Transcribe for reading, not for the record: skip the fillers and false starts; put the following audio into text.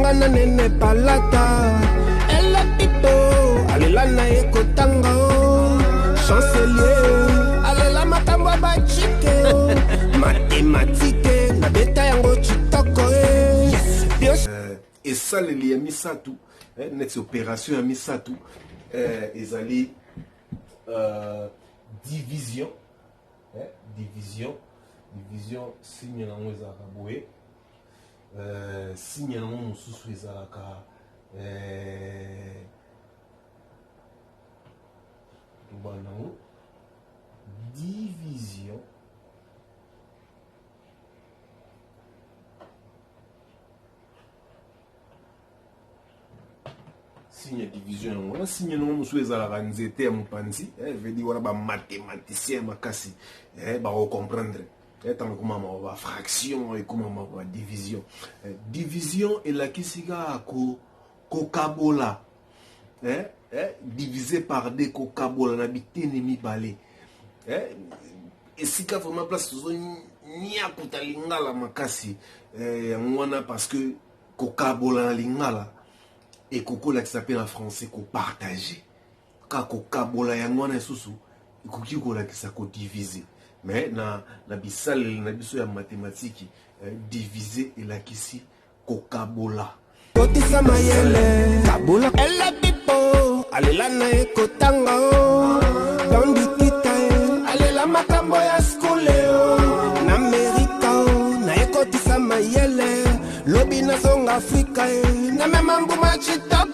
Ngana nene palata. Elle a pipo. Alelana eko tango. Chancelier. Alela matamba bachike. Mathématique. Na beta yango chitoko. Et ça, les amis, ça tout. Net opération, amis, ça tout. Ils allaient division. Division, signe na mo ezaka boye. Signe na mo mususu ezalaka banango division. Signe division, on a signé non mususu ezalaka nzete ya mopanzi, veut dire wana ba mathématicien makasi, ba comprendre. Tant comment ma fraction et comment ma division. Division est la kisiga kokabola. Divisé par des kokabola n'habite nemi balé. Et si ka vraiment place nia kutalingala makasi ngwana parce que kokabola lingala et kokola qui s'appelle en français ko partager. Ka kokabola yangwana susu ikoki kola qui sa ko diviser. Mais na bisal na biso ya mathématique diviser et la kisi kokabola kotisa mayele kabola elle pipo alela na ekotanga dondikita alela makambo ya skole na Amerika na ekotisa mayele lobi na songa Afrika na memambu machita